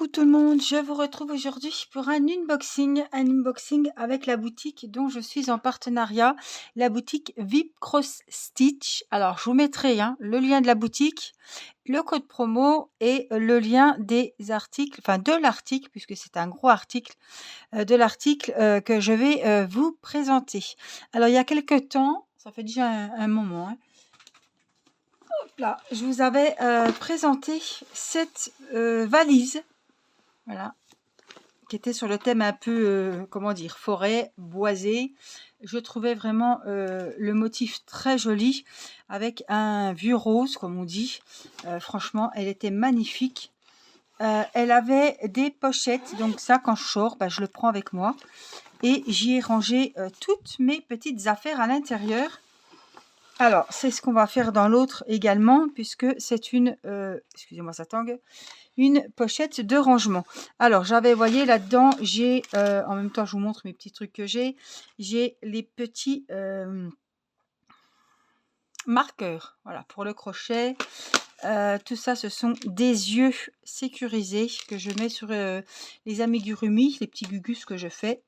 Coucou tout le monde, je vous retrouve aujourd'hui pour un unboxing avec la boutique dont je suis en partenariat, la boutique VIP Cross Stitch. Alors je vous mettrai le lien de la boutique, le code promo et le lien des articles, enfin de l'article puisque c'est un gros article, de l'article que je vais vous présenter. Alors il y a quelques temps, ça fait déjà un moment, là, je vous avais présenté cette valise, voilà, qui était sur le thème un peu, comment dire, forêt, boisée. Je trouvais vraiment le motif très joli, avec un vieux rose, comme on dit. Franchement, elle était magnifique. Elle avait des pochettes, donc ça, quand je sors, je le prends avec moi. Et j'y ai rangé toutes mes petites affaires à l'intérieur. Alors, c'est ce qu'on va faire dans l'autre également, puisque c'est une, excusez-moi ça tangue, une pochette de rangement. Alors, j'avais, voyez, là-dedans, j'ai, en même temps, je vous montre mes petits trucs que j'ai les petits marqueurs, voilà, pour le crochet. Tout ça, ce sont des yeux sécurisés que je mets sur les amigurumi, les petits gugus que je fais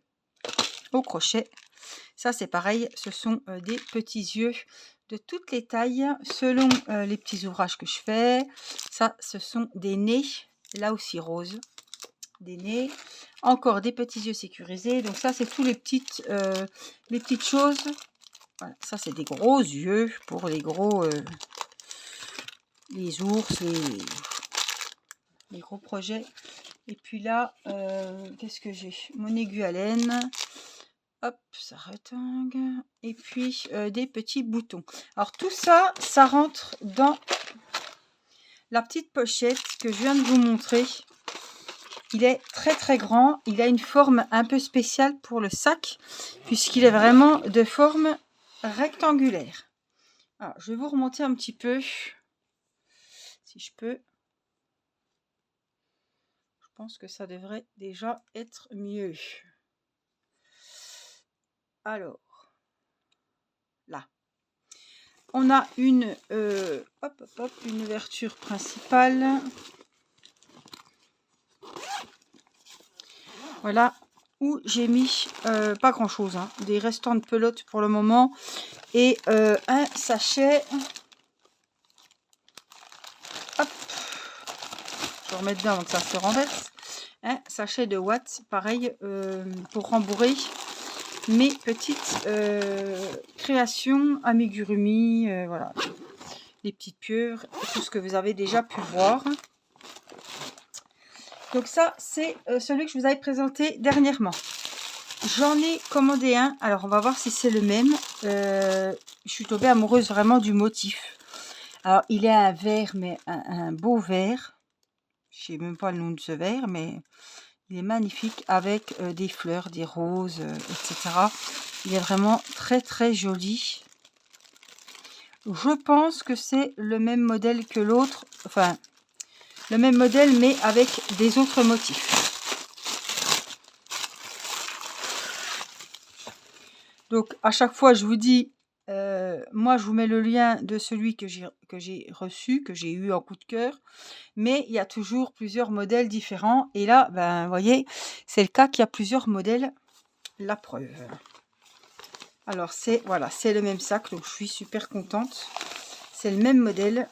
au crochet. Ça, c'est pareil, ce sont des petits yeux de toutes les tailles, selon les petits ouvrages que je fais. Ça, ce sont des nez, là aussi rose, des nez. Encore des petits yeux sécurisés. Donc ça, c'est tous les petites choses. Voilà, ça, c'est des gros yeux pour les gros, les ours, les gros projets. Et puis là, qu'est-ce que j'ai? Mon aiguille à laine. Hop, ça retingue. Et puis des petits boutons. Alors tout ça, ça rentre dans la petite pochette que je viens de vous montrer. Il est très très grand. Il a une forme un peu spéciale pour le sac, puisqu'il est vraiment de forme rectangulaire. Alors, je vais vous remonter un petit peu, si je peux. Je pense que ça devrait déjà être mieux. Alors, là. On a une, une ouverture principale. Voilà, où j'ai mis pas grand chose, des restants de pelote pour le moment. Et un sachet. Hop. Je remets dedans avant que ça se renverse. Un sachet de watts, pareil, pour rembourrer mes petites créations amigurumi, voilà, les petites pieuvres, tout ce que vous avez déjà pu voir. Donc ça, c'est celui que je vous avais présenté dernièrement. J'en ai commandé un, alors on va voir si c'est le même. Je suis tombée amoureuse vraiment du motif. Alors il est un vert, mais un beau vert. Je ne sais même pas le nom de ce vert, mais il est magnifique avec des fleurs, des roses, etc. Il est vraiment très très joli. Je pense que c'est le même modèle que l'autre, enfin le même modèle mais avec des autres motifs. Donc à chaque fois je vous dis, moi je vous mets le lien de celui que j'ai reçu, que j'ai eu en coup de cœur, mais il y a toujours plusieurs modèles différents. Et là, vous voyez, c'est le cas qu'il y a plusieurs modèles, la preuve. Alors c'est, voilà, c'est le même sac, donc je suis super contente. C'est le même modèle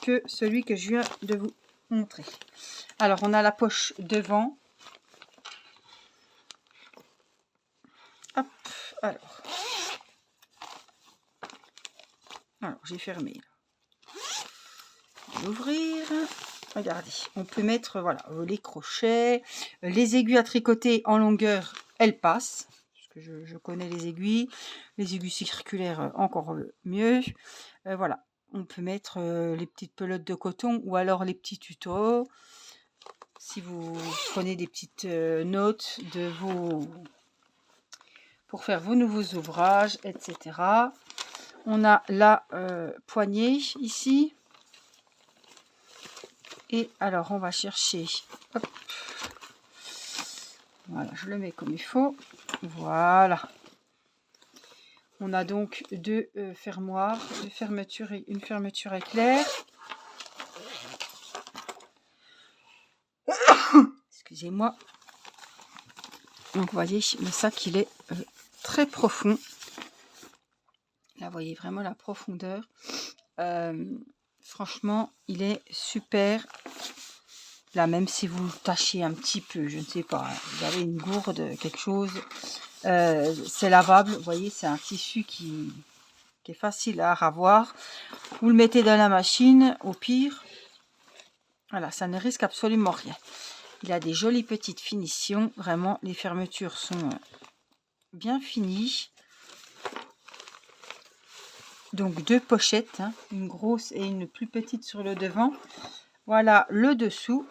que celui que je viens de vous montrer. Alors on a la poche devant. Hop, alors j'ai fermé. L'ouvrir. Regardez, on peut mettre, voilà, les crochets, les aiguilles à tricoter en longueur, elles passent. Parce que je connais les aiguilles circulaires encore mieux. Voilà, on peut mettre les petites pelotes de coton ou alors les petits tutos. Si vous prenez des petites notes de pour faire vos nouveaux ouvrages, etc. On a la poignée ici. Et alors, on va chercher. Hop. Voilà, je le mets comme il faut. Voilà. On a donc deux fermoirs, une fermeture éclair. excusez-moi. Donc, vous voyez, le sac, il est très profond. Là, vous voyez vraiment la profondeur. Franchement, il est super. Là, même si vous tâchez un petit peu, je ne sais pas, vous avez une gourde, quelque chose, c'est lavable. Vous voyez, c'est un tissu qui est facile à ravoir. Vous le mettez dans la machine, au pire. Voilà, ça ne risque absolument rien. Il a des jolies petites finitions. Vraiment, les fermetures sont bien finies. Donc, 2 pochettes, hein, une grosse et une plus petite sur le devant. Voilà le dessous.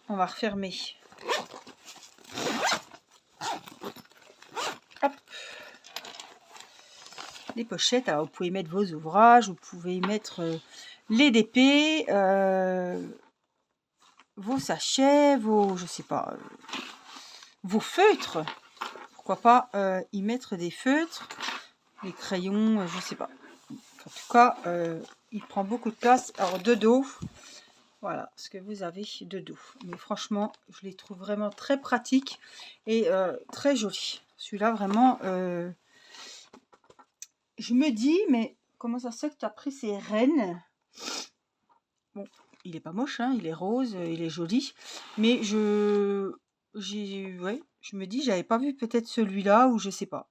On va refermer. Hop. Les pochettes, alors vous pouvez mettre vos ouvrages, vous pouvez y mettre les DP, vos sachets, vos, je sais pas, vos feutres. Pourquoi pas y mettre des feutres, des crayons, je sais pas. En tout cas, il prend beaucoup de place. Alors de dos, voilà ce que vous avez de dos. Mais franchement, je les trouve vraiment très pratiques et très jolis. Celui-là, vraiment, je me dis, mais comment ça se fait que tu as pris ces rennes? Bon, il est pas moche, hein, il est rose, il est joli. Mais je me dis, j'avais pas vu peut-être celui-là ou je sais pas.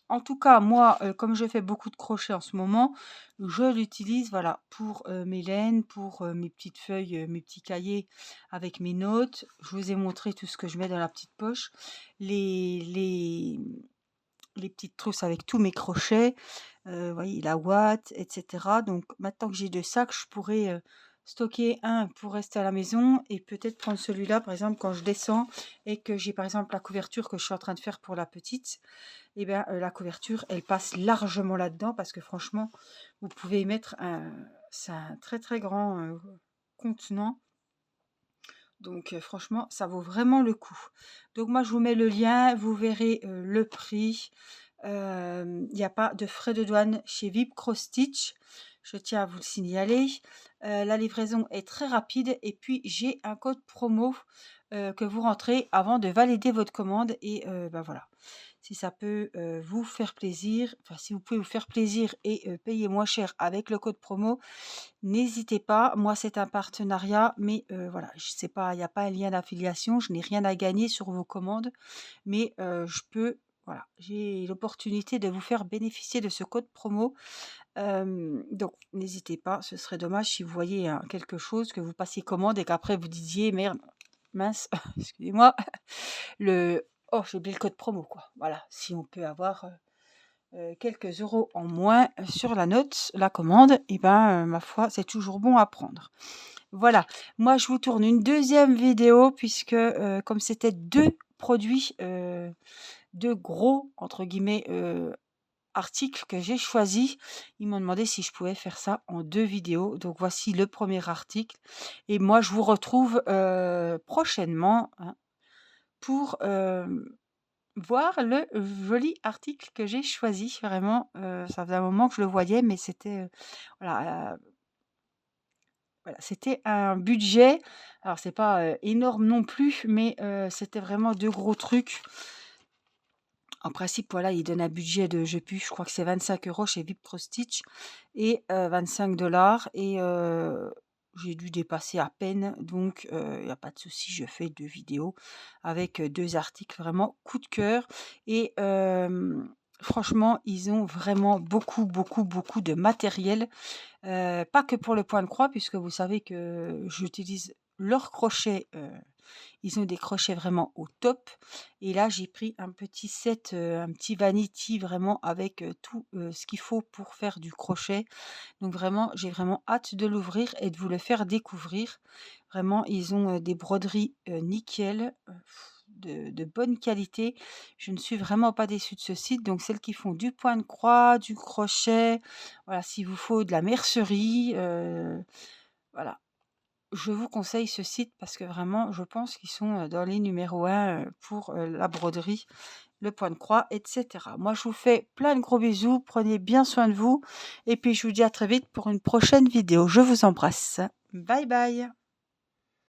En tout cas, moi, comme je fais beaucoup de crochets en ce moment, je l'utilise, voilà, pour mes laines, pour mes petites feuilles, mes petits cahiers avec mes notes. Je vous ai montré tout ce que je mets dans la petite poche. Les petites trousses avec tous mes crochets, vous voyez, la ouate, etc. Donc maintenant que j'ai 2 sacs, je pourrais stocker un pour rester à la maison et peut-être prendre celui-là, par exemple, quand je descends et que j'ai, par exemple, la couverture que je suis en train de faire pour la petite. Et bien, la couverture, elle passe largement là-dedans parce que franchement, vous pouvez y mettre c'est un très très grand contenant. Donc franchement, ça vaut vraiment le coup. Donc moi, je vous mets le lien, vous verrez le prix. Il n'y a pas de frais de douane chez VIP Cross Stitch. Je tiens à vous le signaler. La livraison est très rapide et puis j'ai un code promo que vous rentrez avant de valider votre commande et ben voilà. Si ça peut vous faire plaisir, enfin si vous pouvez vous faire plaisir et payer moins cher avec le code promo, n'hésitez pas. Moi, c'est un partenariat, mais voilà, je sais pas, il n'y a pas un lien d'affiliation, je n'ai rien à gagner sur vos commandes, mais je peux, voilà, j'ai l'opportunité de vous faire bénéficier de ce code promo. Donc, n'hésitez pas, ce serait dommage si vous voyez quelque chose, que vous passiez commande et qu'après vous disiez, merde, mince, excusez-moi, oh, j'ai oublié le code promo, quoi. Voilà, si on peut avoir quelques euros en moins sur la note, la commande, et ben ma foi, c'est toujours bon à prendre. Voilà, moi je vous tourne une deuxième vidéo puisque comme c'était 2 produits, 2 gros entre guillemets articles que j'ai choisis, ils m'ont demandé si je pouvais faire ça en 2 vidéos. Donc voici le premier article et moi je vous retrouve prochainement, hein, pour voir le joli article que j'ai choisi. Vraiment, ça faisait un moment que je le voyais, mais c'était voilà, voilà, c'était un budget. Alors, c'est pas énorme non plus, mais c'était vraiment 2 gros trucs. En principe, voilà, il donne un budget de, je sais plus, je crois que c'est 25 € chez VIP Cross Stitch et 25 $ et j'ai dû dépasser à peine, donc il n'y a pas de souci, je fais 2 vidéos avec 2 articles vraiment coup de cœur et franchement, ils ont vraiment beaucoup, beaucoup, beaucoup de matériel, pas que pour le point de croix puisque vous savez que j'utilise leurs crochets, ils ont des crochets vraiment au top et là j'ai pris un petit set, un petit vanity vraiment avec, tout, ce qu'il faut pour faire du crochet. Donc vraiment, j'ai vraiment hâte de l'ouvrir et de vous le faire découvrir. Vraiment, ils ont, des broderies, nickel, de bonne qualité. Je ne suis vraiment pas déçue de ce site. Donc celles qui font du point de croix, du crochet, voilà, s'il vous faut de la mercerie, voilà. Je vous conseille ce site parce que vraiment, je pense qu'ils sont dans les numéros 1 pour la broderie, le point de croix, etc. Moi, je vous fais plein de gros bisous. Prenez bien soin de vous. Et puis, je vous dis à très vite pour une prochaine vidéo. Je vous embrasse. Bye bye.